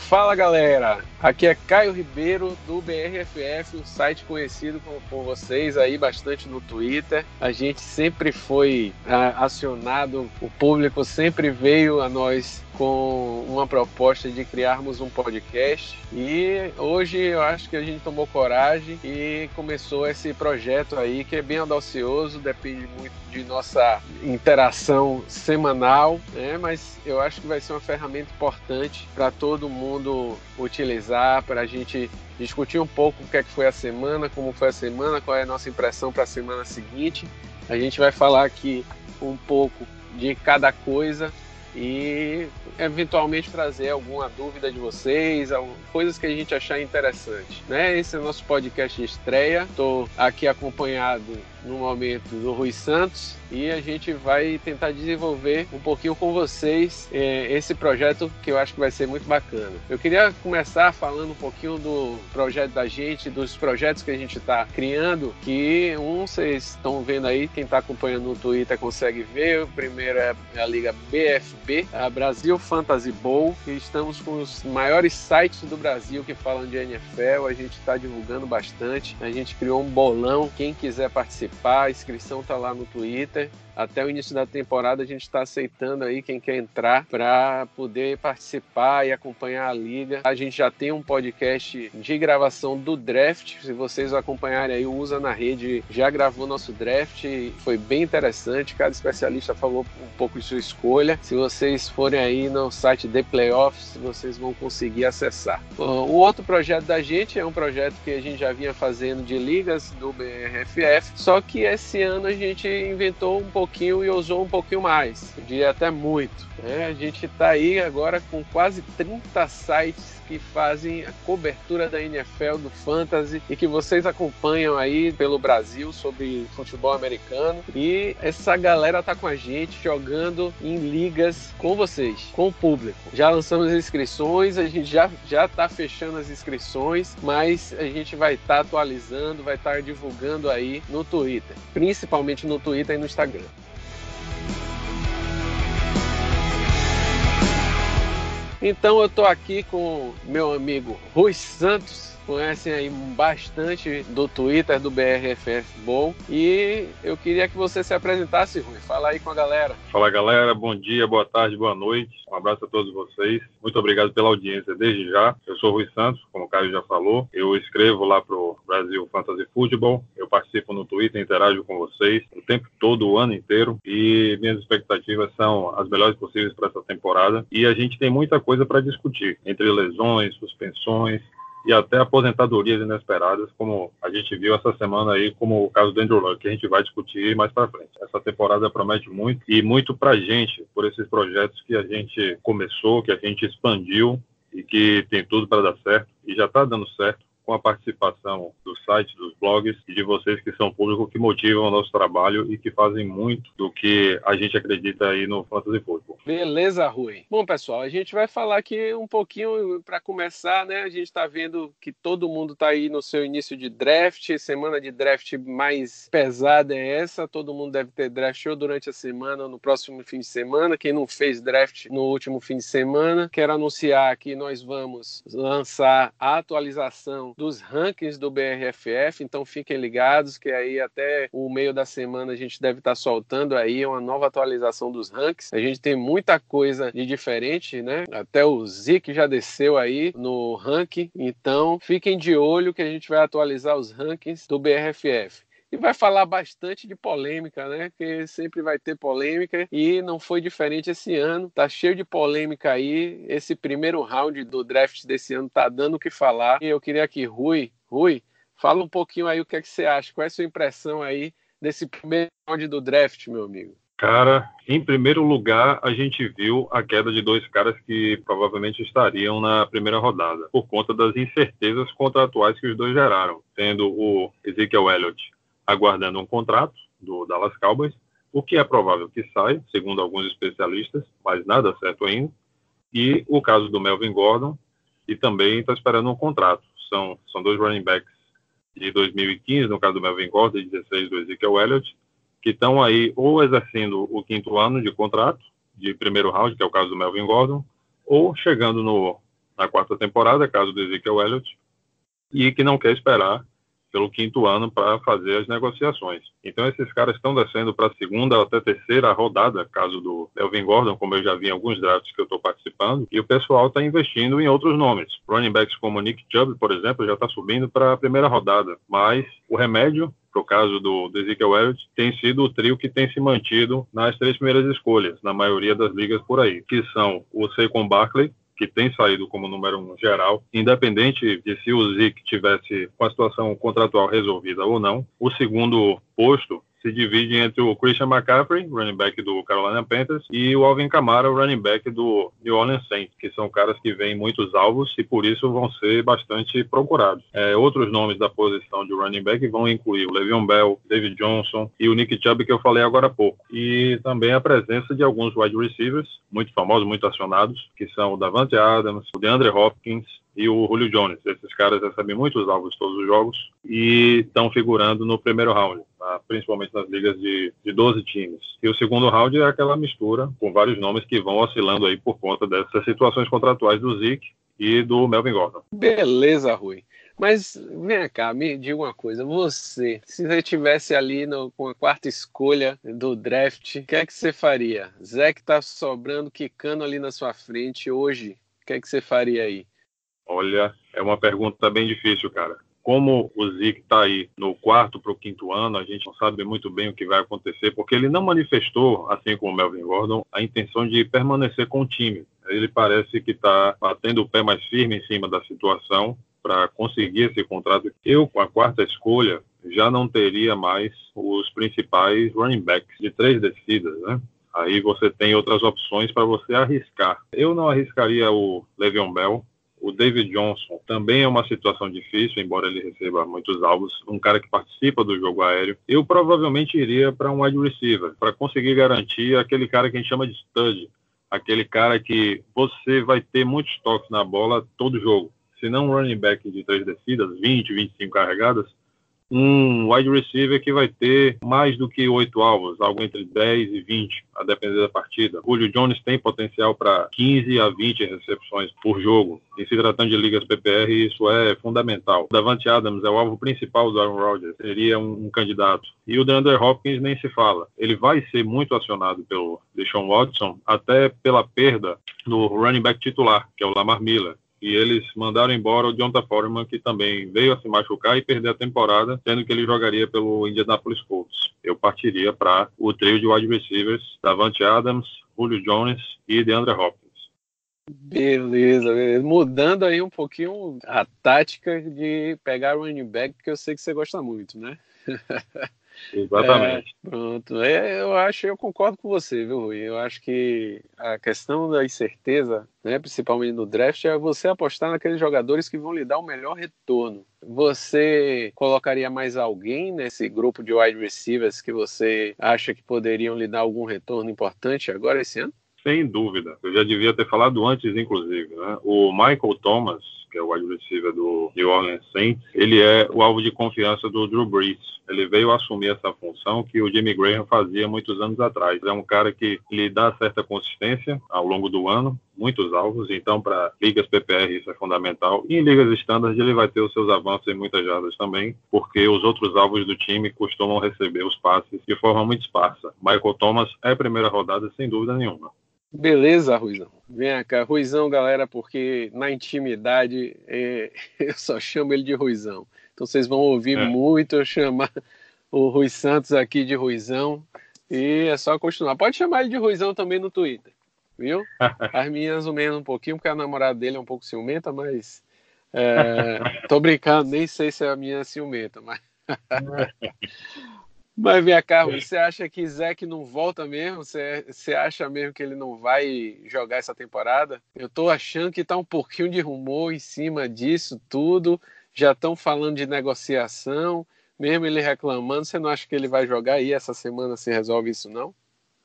Fala galera, aqui é Caio Ribeiro do BRFF, um site conhecido por vocês aí bastante no Twitter. A gente sempre foi acionado, o público sempre veio a nós com uma proposta de criarmos um podcast e hoje eu acho que a gente tomou coragem e começou esse projeto aí que é bem audacioso, depende muito de nossa interação semanal, né? Mas eu acho que vai ser uma ferramenta importante para todo mundo utilizar, para a gente discutir um pouco o que é que foi a semana, como foi a semana, qual é a nossa impressão para a semana seguinte. A gente vai falar aqui um pouco de cada coisa e eventualmente trazer alguma dúvida de vocês, coisas que a gente achar interessante, né? Esse é o nosso podcast de estreia. Estou aqui acompanhado no momento do Rui Santos e a gente vai tentar desenvolver um pouquinho com vocês esse projeto que eu acho que vai ser muito bacana. Eu queria começar falando um pouquinho do projeto da gente, dos projetos que a gente está criando, que vocês estão vendo aí, quem está acompanhando no Twitter consegue ver. O primeiro é a Liga BFB, a Brasil Fantasy Bowl, e estamos com os maiores sites do Brasil que falam de NFL, a gente está divulgando bastante, a gente criou um bolão, quem quiser participar, a inscrição está lá no Twitter. Até o início da temporada a gente está aceitando aí quem quer entrar para poder participar e acompanhar a liga. A gente já tem um podcast de gravação do draft, se vocês acompanharem aí, o Usa na Rede já gravou nosso draft, foi bem interessante, cada especialista falou um pouco de sua escolha. Se vocês forem aí no site The Playoffs, vocês vão conseguir acessar. O outro projeto da gente é um projeto que a gente já vinha fazendo de ligas do BRFF, só que esse ano a gente inventou um pouquinho e ousou um pouquinho mais, eu diria até muito, né? A gente está aí agora com quase 30 sites que fazem a cobertura da NFL, do Fantasy, e que vocês acompanham aí pelo Brasil sobre futebol americano, e essa galera tá com a gente jogando em ligas com vocês, com o público. Já lançamos as inscrições, a gente já tá fechando as inscrições, mas a gente vai estar atualizando, vai estar divulgando aí no Twitter, principalmente no Twitter e no Instagram. Então eu estou aqui com meu amigo Rui Santos, conhecem aí bastante do Twitter do BRFF Bowl, e eu queria que você se apresentasse, Rui. Fala aí com a galera. Fala galera, bom dia, boa tarde, boa noite. Um abraço a todos vocês. Muito obrigado pela audiência desde já. Eu sou Rui Santos, como o Caio já falou. Eu escrevo lá pro Brasil Fantasy Football. Eu participo no Twitter, interajo com vocês o tempo todo, o ano inteiro. E minhas expectativas são as melhores possíveis para essa temporada. E a gente tem muita coisa para discutir, entre lesões, suspensões e até aposentadorias inesperadas, como a gente viu essa semana aí, como o caso do Andrew Luck, que a gente vai discutir mais para frente. Essa temporada promete muito, e muito para a gente, por esses projetos que a gente começou, que a gente expandiu e que tem tudo para dar certo, e já está dando certo, com a participação do site, dos blogs e de vocês que são público, que motivam o nosso trabalho e que fazem muito do que a gente acredita aí no Fantasy Football. Beleza, Rui. Bom, pessoal, a gente vai falar aqui um pouquinho para começar, né? A gente está vendo que todo mundo está aí no seu início de draft, semana de draft mais pesada é essa, todo mundo deve ter draft ou durante a semana ou no próximo fim de semana. Quem não fez draft no último fim de semana, quero anunciar que nós vamos lançar a atualização dos rankings do BRFF, então fiquem ligados que aí até o meio da semana a gente deve estar soltando aí uma nova atualização dos rankings. A gente tem muita coisa de diferente, né? Até o Zeke já desceu aí no ranking, então fiquem de olho que a gente vai atualizar os rankings do BRFF. E vai falar bastante de polêmica, né? Que sempre vai ter polêmica e não foi diferente esse ano. Tá cheio de polêmica aí. Esse primeiro round do draft desse ano tá dando o que falar. E eu queria que Rui, fala um pouquinho aí o que é que você acha. Qual é a sua impressão aí desse primeiro round do draft, meu amigo? Cara, em primeiro lugar, a gente viu a queda de dois caras que provavelmente estariam na primeira rodada, por conta das incertezas contratuais que os dois geraram, sendo o Ezekiel Elliott aguardando um contrato do Dallas Cowboys, o que é provável que saia, segundo alguns especialistas, mas nada certo ainda, e o caso do Melvin Gordon, que também está esperando um contrato. São dois running backs de 2015, no caso do Melvin Gordon, e 16 do Ezekiel Elliott, que estão aí ou exercendo o 5º ano de contrato, de primeiro round, que é o caso do Melvin Gordon, ou chegando no na quarta temporada, caso do Ezekiel Elliott, e que não quer esperar pelo quinto ano para fazer as negociações. Então esses caras estão descendo para a segunda ou até terceira rodada, caso do Melvin Gordon, como eu já vi em alguns drafts que eu estou participando, e o pessoal está investindo em outros nomes. Running backs como Nick Chubb, por exemplo, já está subindo para a primeira rodada, mas o remédio, no caso do Ezekiel Elliott, tem sido o trio que tem se mantido nas 3 primeiras escolhas, na maioria das ligas por aí, que são o Saquon Barkley, que tem saído como número 1 geral, independente de se o Zeke tivesse com a situação contratual resolvida ou não. O segundo posto se divide entre o Christian McCaffrey, running back do Carolina Panthers, e o Alvin Kamara, running back do New Orleans Saints, que são caras que vêm muitos alvos e por isso vão ser bastante procurados. Outros nomes da posição de running back vão incluir o Le'Veon Bell, David Johnson e o Nick Chubb, que eu falei agora há pouco. E também a presença de alguns wide receivers muito famosos, muito acionados, que são o Davante Adams, o DeAndre Hopkins e o Julio Jones. Esses caras recebem muitos alvos todos os jogos e estão figurando no primeiro round, tá? Principalmente nas ligas de 12 times. E o segundo round é aquela mistura com vários nomes que vão oscilando aí por conta dessas situações contratuais do Zeke e do Melvin Gordon. Beleza, Rui. Mas vem cá, me diga uma coisa, se você estivesse ali com a quarta escolha do draft, o que é que você faria? Zeke tá sobrando, quicando ali na sua frente hoje, o que é que você faria aí? Olha, é uma pergunta bem difícil, cara. Como o Zeke está aí no quarto para o quinto ano, a gente não sabe muito bem o que vai acontecer, porque ele não manifestou, assim como o Melvin Gordon, a intenção de permanecer com o time. Ele parece que está batendo o pé mais firme em cima da situação para conseguir esse contrato. Eu, com a quarta escolha, já não teria mais os principais running backs de 3 descidas, né? Aí você tem outras opções para você arriscar. Eu não arriscaria o Le'Veon Bell. O David Johnson também é uma situação difícil, embora ele receba muitos alvos. Um cara que participa do jogo aéreo. Eu provavelmente iria para um wide receiver, para conseguir garantir aquele cara que a gente chama de stud. Aquele cara que você vai ter muitos toques na bola todo jogo. Se não um running back de 3 descidas, 20, 25 carregadas, um wide receiver que vai ter mais do que 8 alvos, algo entre 10 e 20, a depender da partida. Julio Jones tem potencial para 15 a 20 recepções por jogo. E se tratando de ligas PPR, isso é fundamental. O Davante Adams é o alvo principal do Aaron Rodgers, seria um candidato. E o DeAndre Hopkins nem se fala. Ele vai ser muito acionado pelo Deshaun Watson, até pela perda do running back titular, que é o Lamar Miller. E eles mandaram embora o D'Onta Foreman, que também veio a se machucar e perder a temporada, sendo que ele jogaria pelo Indianapolis Colts. Eu partiria para o trio de wide receivers, Davante Adams, Julio Jones e DeAndre Hopkins. Beleza. Mudando aí um pouquinho a tática de pegar o running back, que eu sei que você gosta muito, né? Exatamente. Pronto. Eu concordo com você, viu, Rui? Eu acho que a questão da incerteza, né, principalmente no draft, é você apostar naqueles jogadores que vão lhe dar o melhor retorno. Você colocaria mais alguém nesse grupo de wide receivers que você acha que poderiam lhe dar algum retorno importante agora esse ano? Sem dúvida. Eu já devia ter falado antes, inclusive, né? O Michael Thomas, que é o wide receiver do New Orleans Saints, ele é o alvo de confiança do Drew Brees. Ele veio assumir essa função que o Jimmy Graham fazia muitos anos atrás. É um cara que lhe dá certa consistência ao longo do ano, muitos alvos, então para ligas PPR isso é fundamental. E em ligas standard ele vai ter os seus avanços em muitas jardas também, porque os outros alvos do time costumam receber os passes de forma muito esparsa. Michael Thomas é a primeira rodada, sem dúvida nenhuma. Beleza, Ruizão. Vem cá, Ruizão, galera, porque na intimidade eu só chamo ele de Ruizão. Então vocês vão ouvir muito eu chamar o Rui Santos aqui de Ruizão e é só continuar. Pode chamar ele de Ruizão também no Twitter, viu? As minhas menos um pouquinho, porque a namorada dele é um pouco ciumenta, mas tô brincando, nem sei se é a minha ciumenta, mas... Mas vem cá, Rui, você acha que Zeke não volta mesmo? Você acha mesmo que ele não vai jogar essa temporada? Eu tô achando que tá um pouquinho de rumor em cima disso tudo. Já estão falando de negociação, mesmo ele reclamando. Você não acha que ele vai jogar aí essa semana se resolve isso, não?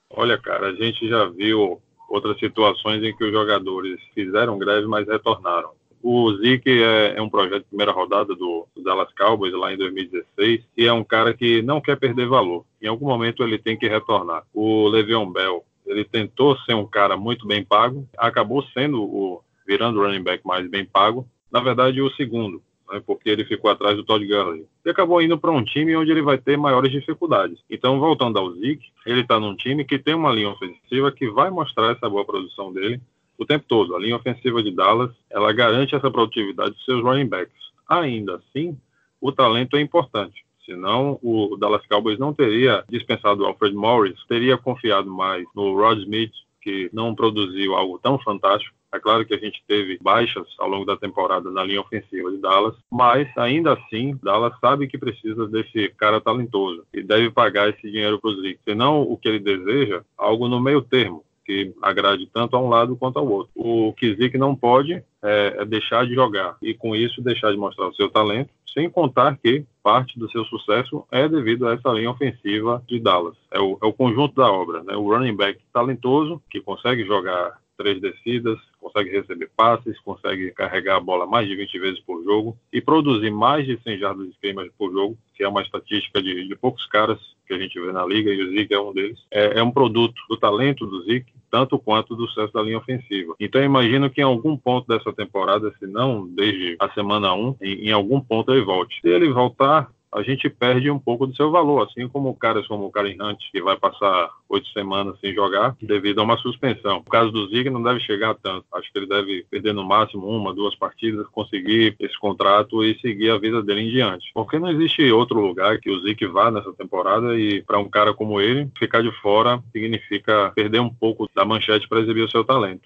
Olha, cara, a gente já viu outras situações em que os jogadores fizeram greve, mas retornaram. O Zeke é um projeto de primeira rodada do Dallas Cowboys lá em 2016 e é um cara que não quer perder valor. Em algum momento ele tem que retornar. O Le'Veon Bell, ele tentou ser um cara muito bem pago, acabou sendo o virando o running back mais bem pago. Na verdade, o segundo, né, porque ele ficou atrás do Todd Gurley. E acabou indo para um time onde ele vai ter maiores dificuldades. Então, voltando ao Zeke, ele está num time que tem uma linha ofensiva que vai mostrar essa boa produção dele o tempo todo. A linha ofensiva de Dallas, ela garante essa produtividade dos seus running backs. Ainda assim, o talento é importante. Senão, o Dallas Cowboys não teria dispensado o Alfred Morris, teria confiado mais no Rod Smith, que não produziu algo tão fantástico. É claro que a gente teve baixas ao longo da temporada na linha ofensiva de Dallas, mas ainda assim, Dallas sabe que precisa desse cara talentoso e deve pagar esse dinheiro para o Zeke. Senão, o que ele deseja, algo no meio termo, que agrade tanto a um lado quanto ao outro. O que Zeke não pode é deixar de jogar e, com isso, deixar de mostrar o seu talento, sem contar que parte do seu sucesso é devido a essa linha ofensiva de Dallas. É o conjunto da obra, né? O running back talentoso, que consegue jogar 3 descidas, consegue receber passes, consegue carregar a bola mais de 20 vezes por jogo e produzir mais de 100 jardas de scrimmage por jogo, que é uma estatística de poucos caras que a gente vê na liga, e o Zeke é um deles. É um produto do talento do Zeke, tanto quanto do sucesso da linha ofensiva. Então, eu imagino que em algum ponto dessa temporada, se não desde a semana 1, em algum ponto ele volte. Se ele voltar, a gente perde um pouco do seu valor, assim como caras como o Kareem Hunt, que vai passar 8 semanas sem jogar devido a uma suspensão. O caso do Zeke não deve chegar a tanto. Acho que ele deve perder no máximo 1, 2 partidas, conseguir esse contrato e seguir a vida dele em diante. Porque não existe outro lugar que o Zeke vá nessa temporada, e para um cara como ele, ficar de fora significa perder um pouco da manchete para exibir o seu talento.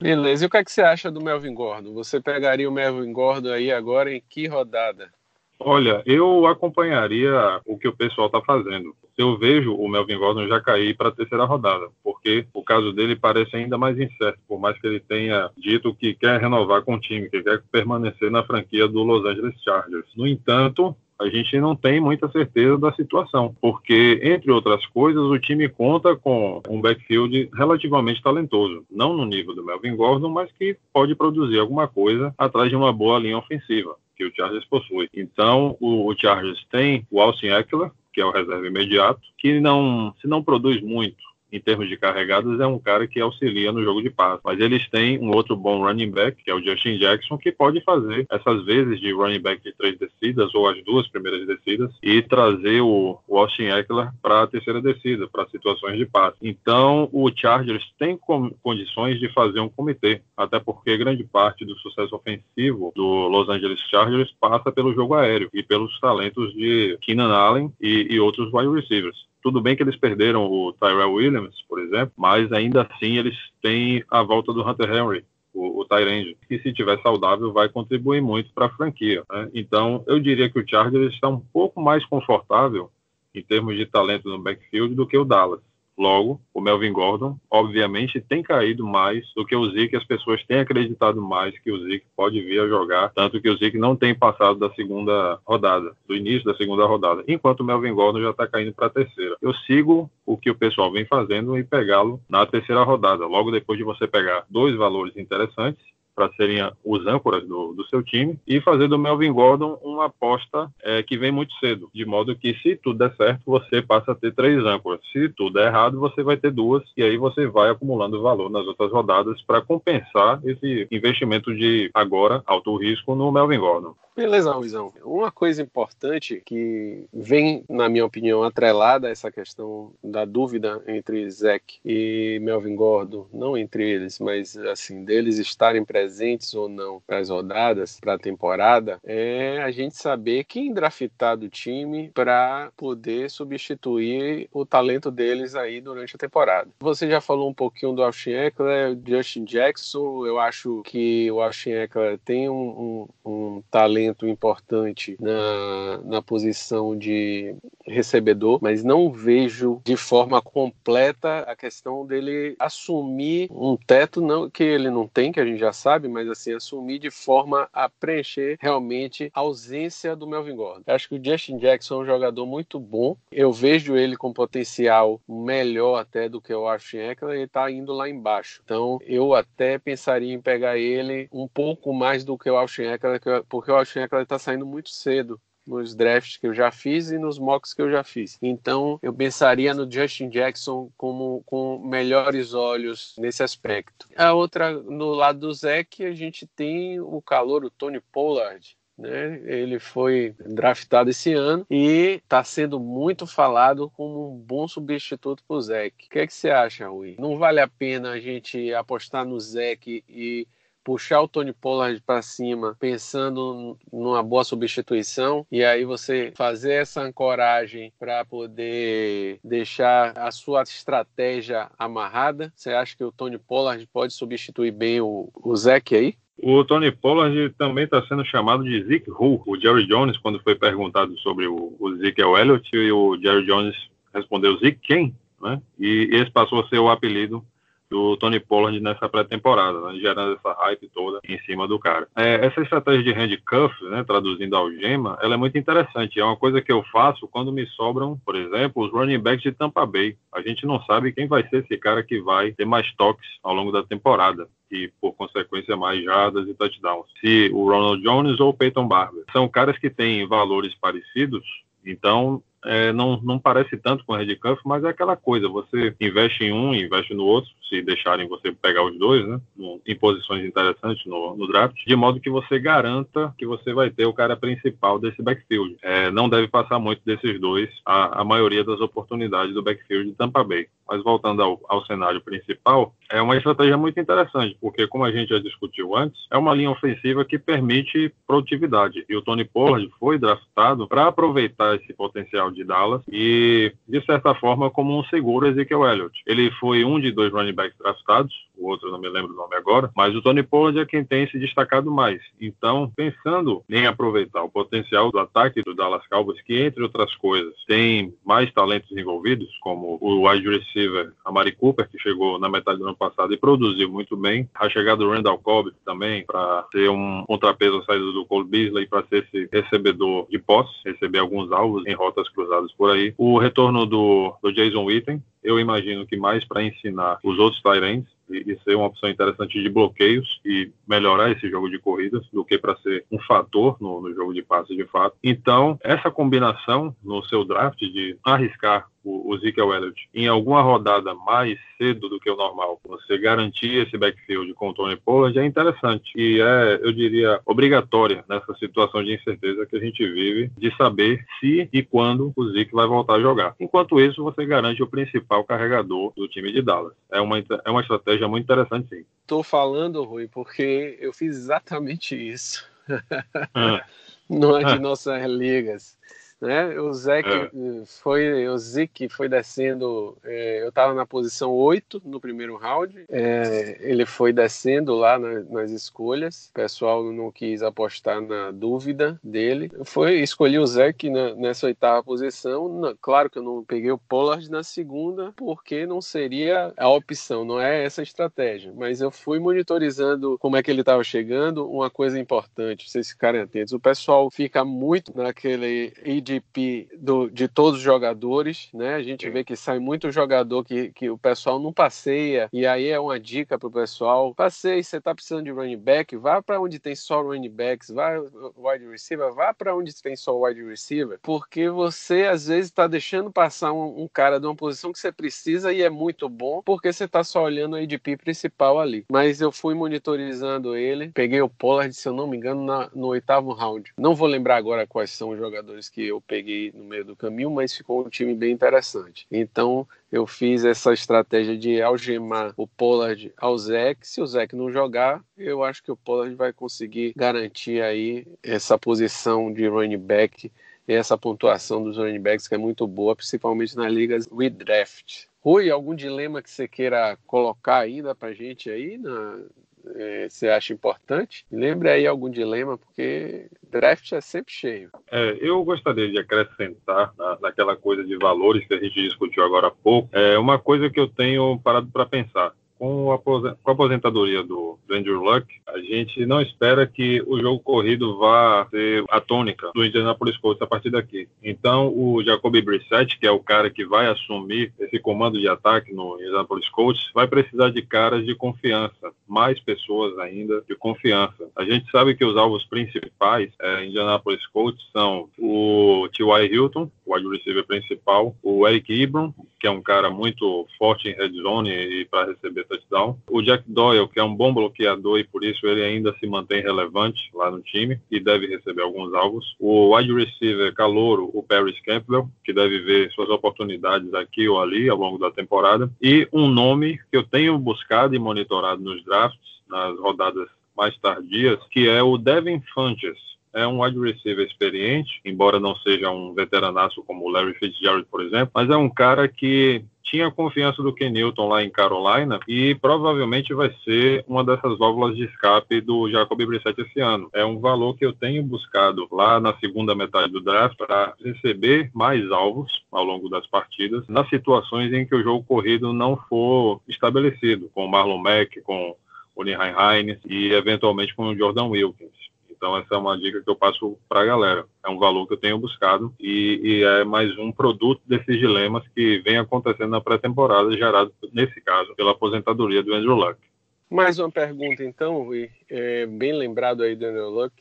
Beleza, e o que é que você acha do Melvin Gordon? Você pegaria o Melvin Gordon aí agora em que rodada? Olha, eu acompanharia o que o pessoal está fazendo. Eu vejo o Melvin Gordon já cair para a terceira rodada, porque o caso dele parece ainda mais incerto, por mais que ele tenha dito que quer renovar com o time, que quer permanecer na franquia do Los Angeles Chargers. No entanto, a gente não tem muita certeza da situação, porque, entre outras coisas, o time conta com um backfield relativamente talentoso, não no nível do Melvin Gordon, mas que pode produzir alguma coisa atrás de uma boa linha ofensiva que o Chargers possui. Então, o Chargers tem o Austin Ekeler, que é o reserva imediato, que se não produz muito em termos de carregadas, é um cara que auxilia no jogo de passe. Mas eles têm um outro bom running back, que é o Justin Jackson, que pode fazer essas vezes de running back de 3 descidas, ou as 2 primeiras descidas, e trazer o Austin Ekeler para a terceira descida, para situações de passe. Então, o Chargers tem condições de fazer um comitê, até porque grande parte do sucesso ofensivo do Los Angeles Chargers passa pelo jogo aéreo e pelos talentos de Keenan Allen e outros wide receivers. Tudo bem que eles perderam o Tyrell Williams, por exemplo, mas ainda assim eles têm a volta do Hunter Henry, o tight end, que se tiver saudável vai contribuir muito para a franquia, né? Então eu diria que o Chargers está um pouco mais confortável em termos de talento no backfield do que o Dallas. Logo, o Melvin Gordon, obviamente, tem caído mais do que o Zeke. As pessoas têm acreditado mais que o Zeke pode vir a jogar, tanto que o Zeke não tem passado da segunda rodada, do início da segunda rodada, enquanto o Melvin Gordon já está caindo para a terceira. Eu sigo o que o pessoal vem fazendo e pegá-lo na terceira rodada, logo depois de você pegar 2 valores interessantes, para serem os âncoras do seu time, e fazer do Melvin Gordon uma aposta que vem muito cedo, de modo que, se tudo der certo, você passa a ter 3 âncoras. Se tudo der errado, você vai ter 2, e aí você vai acumulando valor nas outras rodadas para compensar esse investimento de agora alto risco no Melvin Gordon. Beleza, Luizão. Uma coisa importante que vem, na minha opinião, atrelada a essa questão da dúvida entre Zeke e Melvin Gordon, não entre eles, mas assim, deles estarem presentes ou não para as rodadas, para a temporada, é a gente saber quem draftar do time para poder substituir o talento deles aí durante a temporada. Você já falou um pouquinho do Austin Ekeler, Justin Jackson. Eu acho que o Austin Ekeler tem um talento importante na posição de recebedor, mas não vejo de forma completa a questão dele assumir um teto, não que ele não tem, que a gente já sabe, mas assim, assumir de forma a preencher realmente a ausência do Melvin Gordon. Eu acho que o Justin Jackson é um jogador muito bom, eu vejo ele com potencial melhor até do que o Austin Ekeler, ele está indo lá embaixo, então eu até pensaria em pegar ele um pouco mais do que o Austin Ekeler, porque o Austin Ekeler está saindo muito cedo nos drafts que eu já fiz e nos mocks que eu já fiz. Então, eu pensaria no Justin Jackson com melhores olhos nesse aspecto. A outra, no lado do Zach, a gente tem o calouro Tony Pollard, né? Ele foi draftado esse ano e está sendo muito falado como um bom substituto para o Zach. O que é que você acha, Rui? Não vale a pena a gente apostar no Zach e puxar o Tony Pollard para cima, pensando numa boa substituição, e aí você fazer essa ancoragem para poder deixar a sua estratégia amarrada? Você acha que o Tony Pollard pode substituir bem o Zach aí? O Tony Pollard também está sendo chamado de Zeke Who. O Jerry Jones, quando foi perguntado sobre o Ezekiel Elliott, e o Jerry Jones respondeu Zeke quem? Né? E esse passou a ser o apelido do Tony Pollard nessa pré-temporada, né? Gerando essa hype toda em cima do cara. Essa estratégia de handcuff, né, traduzindo algema, ela é muito interessante. É uma coisa que eu faço quando me sobram, por exemplo, os running backs de Tampa Bay. A gente não sabe quem vai ser esse cara que vai ter mais toques ao longo da temporada e, por consequência, mais jardas e touchdowns. Se o Ronald Jones ou o Peyton Barber. São caras que têm valores parecidos, então não parece tanto com o handcuff, mas é aquela coisa, você investe em um, investe no outro, se deixarem você pegar os dois, né, em posições interessantes no draft, de modo que você garanta que você vai ter o cara principal desse backfield. Não deve passar muito desses dois a maioria das oportunidades do backfield de Tampa Bay. Mas voltando ao cenário principal, é uma estratégia muito interessante, porque, como a gente já discutiu antes, é uma linha ofensiva que permite produtividade. E o Tony Pollard foi draftado para aproveitar esse potencial de Dallas e, de certa forma, como um seguro Ezekiel Elliott. Ele foi um de 2 running backs draftados, o outro não me lembro o nome agora, mas o Tony Pollard é quem tem se destacado mais. Então, pensando em aproveitar o potencial do ataque do Dallas Cowboys, que, entre outras coisas, tem mais talentos envolvidos, como o wide receiver Amari Cooper, que chegou na metade do ano passado e produziu muito bem, a chegada do Randall Cobb também, para ser um contrapeso à saída do Cole Beasley, para ser esse recebedor de posse, receber alguns alvos em rotas cruzadas por aí. O retorno do Jason Witten, eu imagino que mais para ensinar os outros tight ends e ser uma opção interessante de bloqueios e melhorar esse jogo de corridas do que para ser um fator no jogo de passe de fato. Então, essa combinação no seu draft de arriscar o Ezekiel Elliott em alguma rodada mais cedo do que o normal, você garantir esse backfield com o Tony Pollard é interessante e eu diria, obrigatória nessa situação de incerteza que a gente vive, de saber se e quando o Zeke vai voltar a jogar. Enquanto isso, você garante o principal carregador do time de Dallas. É uma estratégia muito interessante, sim. Estou falando, Rui, porque eu fiz exatamente isso. Numa de nossas ligas. Né? O Zeke foi descendo, eu estava na posição 8 no primeiro round, ele foi descendo lá nas escolhas, o pessoal não quis apostar na dúvida dele, escolhi o Zeke nessa 8ª posição. Claro que eu não peguei o Pollard na segunda, porque não seria a opção, não é essa a estratégia, mas eu fui monitorizando como é que ele estava chegando. Uma coisa importante, vocês ficarem atentos, o pessoal fica muito naquele ADP de todos os jogadores, né? A gente vê que sai muito jogador que o pessoal não passeia, e aí é uma dica pro pessoal: passeie, você tá precisando de running back, vá para onde tem só running backs, vá wide receiver, vá para onde tem só wide receiver, porque você às vezes está deixando passar um cara de uma posição que você precisa e é muito bom, porque você tá só olhando o ADP principal ali. Mas eu fui monitorizando ele, peguei o Pollard, se eu não me engano, no 8º round. Não vou lembrar agora quais são os jogadores que eu peguei no meio do caminho, mas ficou um time bem interessante. Então, eu fiz essa estratégia de algemar o Pollard ao Zeke. Se o Zeke não jogar, eu acho que o Pollard vai conseguir garantir aí essa posição de running back e essa pontuação dos running backs, que é muito boa, principalmente nas ligas redraft. Rui, algum dilema que você queira colocar ainda pra gente aí você acha importante? Lembre aí algum dilema, porque draft é sempre cheio. Eu gostaria de acrescentar naquela coisa de valores que a gente discutiu agora há pouco, uma coisa que eu tenho parado para pensar. com a aposentadoria do Andrew Luck, a gente não espera que o jogo corrido vá ser a tônica do Indianapolis Colts a partir daqui. Então, o Jacoby Brissett, que é o cara que vai assumir esse comando de ataque no Indianapolis Colts, vai precisar de caras de confiança, mais pessoas ainda de confiança. A gente sabe que os alvos principais Indianapolis Colts são o T.Y. Hilton, o wide receiver principal, o Eric Ebron, que é um cara muito forte em red zone e para receber touchdown, o Jack Doyle, que é um bom bloqueador e por isso ele ainda se mantém relevante lá no time e deve receber alguns alvos, o wide receiver calouro, o Paris Campbell, que deve ver suas oportunidades aqui ou ali ao longo da temporada, e um nome que eu tenho buscado e monitorado nos drafts, nas rodadas mais tardias, que é o Devin Funchess. É um wide receiver experiente, embora não seja um veteranaço como o Larry Fitzgerald, por exemplo, mas é um cara que tinha a confiança do Ken Newton lá em Carolina e provavelmente vai ser uma dessas válvulas de escape do Jacoby Brissett esse ano. É um valor que eu tenho buscado lá na segunda metade do draft para receber mais alvos ao longo das partidas, nas situações em que o jogo corrido não for estabelecido, com o Marlon Mack, com o Nyheim Hines e eventualmente com o Jordan Wilkins. Então essa é uma dica que eu passo para a galera. É um valor que eu tenho buscado e é mais um produto desses dilemas que vem acontecendo na pré-temporada, gerado, nesse caso, pela aposentadoria do Andrew Luck. Mais uma pergunta, então, Rui. Bem lembrado aí do Andrew Luck,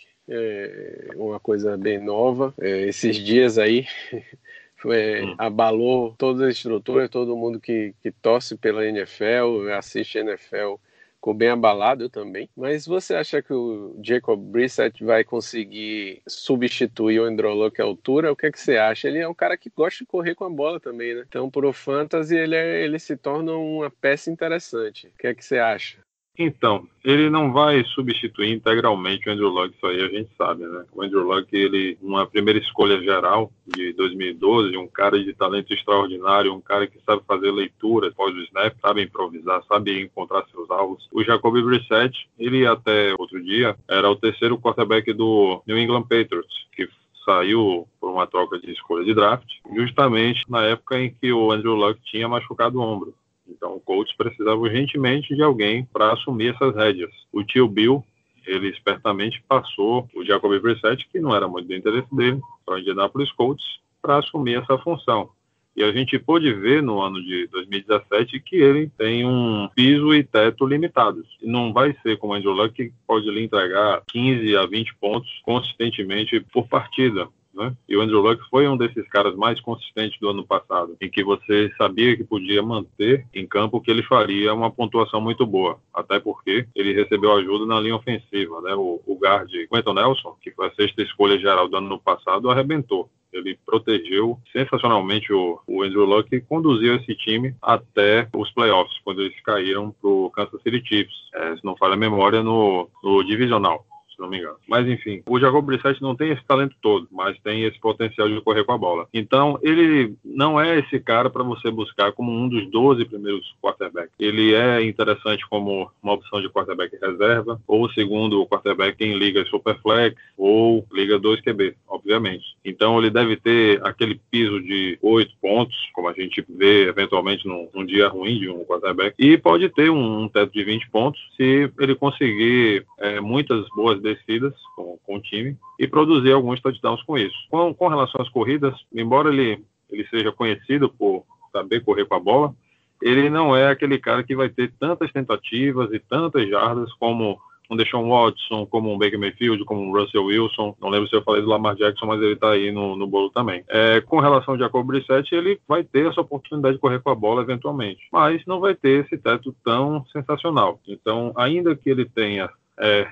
uma coisa bem nova. Esses dias aí abalou toda a estrutura, todo mundo que torce pela NFL, assiste a NFL, ficou bem abalado, eu também. Mas você acha que o Jacob Brissett vai conseguir substituir o Andrew Luck à altura? O que é que você acha? Ele é um cara que gosta de correr com a bola também, né? Então, pro fantasy, ele se torna uma peça interessante. O que é que você acha? Então, ele não vai substituir integralmente o Andrew Luck, isso aí a gente sabe, né? O Andrew Luck, ele, uma primeira escolha geral de 2012, um cara de talento extraordinário, um cara que sabe fazer leitura após o snap, sabe improvisar, sabe encontrar seus alvos. O Jacoby Brissett, ele até outro dia era o terceiro quarterback do New England Patriots, que saiu por uma troca de escolha de draft, justamente na época em que o Andrew Luck tinha machucado o ombro. Então, o Colts precisava urgentemente de alguém para assumir essas rédeas. O tio Bill, ele espertamente passou o Jacoby Brissett, que não era muito do interesse dele, para o Indianapolis Colts, para assumir essa função. E a gente pôde ver no ano de 2017 que ele tem um piso e teto limitados. E não vai ser como o Andrew Luck, que pode lhe entregar 15 a 20 pontos consistentemente por partida. Né? E o Andrew Luck foi um desses caras mais consistentes do ano passado, em que você sabia que podia manter em campo que ele faria uma pontuação muito boa, até porque ele recebeu ajuda na linha ofensiva, né? O guard Quentin Nelson, que foi a sexta escolha geral do ano passado, arrebentou. Ele protegeu sensacionalmente o Andrew Luck e conduziu esse time até os playoffs, quando eles caíram para o Kansas City Chiefs, se não falha a memória, no divisional. Não me engano. Mas, enfim, o Jacob Brissett não tem esse talento todo, mas tem esse potencial de correr com a bola. Então, ele não é esse cara para você buscar como um dos 12 primeiros quarterbacks. Ele é interessante como uma opção de quarterback reserva, ou segundo quarterback em liga Superflex, ou liga 2QB, obviamente. Então, ele deve ter aquele piso de 8 pontos, como a gente vê eventualmente num dia ruim de um quarterback, e pode ter um teto de 20 pontos se ele conseguir muitas boas descidas com o time e produzir alguns touchdowns com isso. Com relação às corridas, embora ele seja conhecido por saber correr com a bola, ele não é aquele cara que vai ter tantas tentativas e tantas jardas como um Deshaun Watson, como um Baker Mayfield, como um Russell Wilson. Não lembro se eu falei do Lamar Jackson, mas ele está aí no bolo também. Com relação ao Jacob Brissett, ele vai ter essa oportunidade de correr com a bola eventualmente, mas não vai ter esse teto tão sensacional. Então, ainda que ele tenha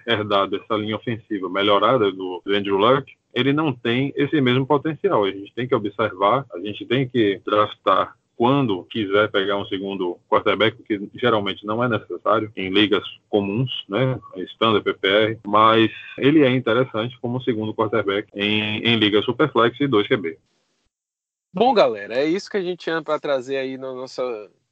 herdado essa linha ofensiva melhorada do Andrew Luck, ele não tem esse mesmo potencial. A gente tem que observar, a gente tem que draftar quando quiser pegar um segundo quarterback, que geralmente não é necessário em ligas comuns, né, standard PPR, mas ele é interessante como segundo quarterback em liga Superflex e 2QB. Bom, galera, é isso que a gente tinha para trazer aí na nossa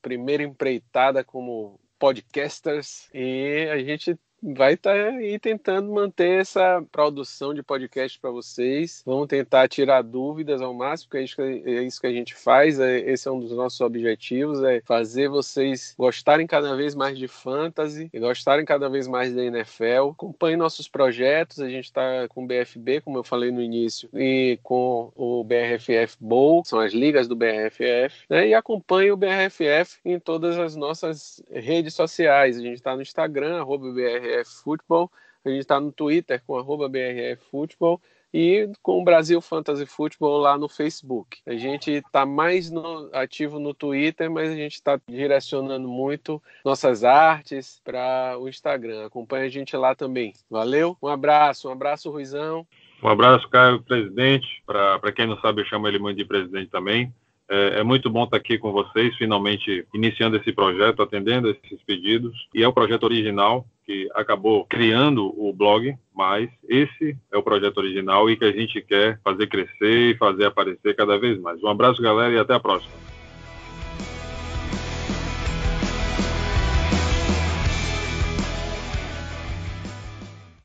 primeira empreitada como podcasters, e a gente vai estar aí tentando manter essa produção de podcast para vocês. Vamos tentar tirar dúvidas ao máximo, porque é isso que a gente faz. Esse é um dos nossos objetivos, é fazer vocês gostarem cada vez mais de fantasy e gostarem cada vez mais da NFL. Acompanhe nossos projetos. A gente está com o BFB, como eu falei no início, e com o BRFF Bowl, são as ligas do BRFF, né? E acompanhe o BRFF em todas as nossas redes sociais. A gente está no Instagram, @BRFFootball, a gente está no Twitter com @BRFFootball e com o Brasil Fantasy Football lá no Facebook. A gente está mais ativo no Twitter, mas a gente está direcionando muito nossas artes para o Instagram. Acompanhe a gente lá também. Valeu? Um abraço, Ruizão. Um abraço, Caio, presidente. Para quem não sabe, eu chamo ele muito de presidente também. É muito bom estar aqui com vocês, finalmente iniciando esse projeto, atendendo esses pedidos. E é o projeto original que acabou criando o blog, mas esse é o projeto original e que a gente quer fazer crescer e fazer aparecer cada vez mais. Um abraço, galera, e até a próxima.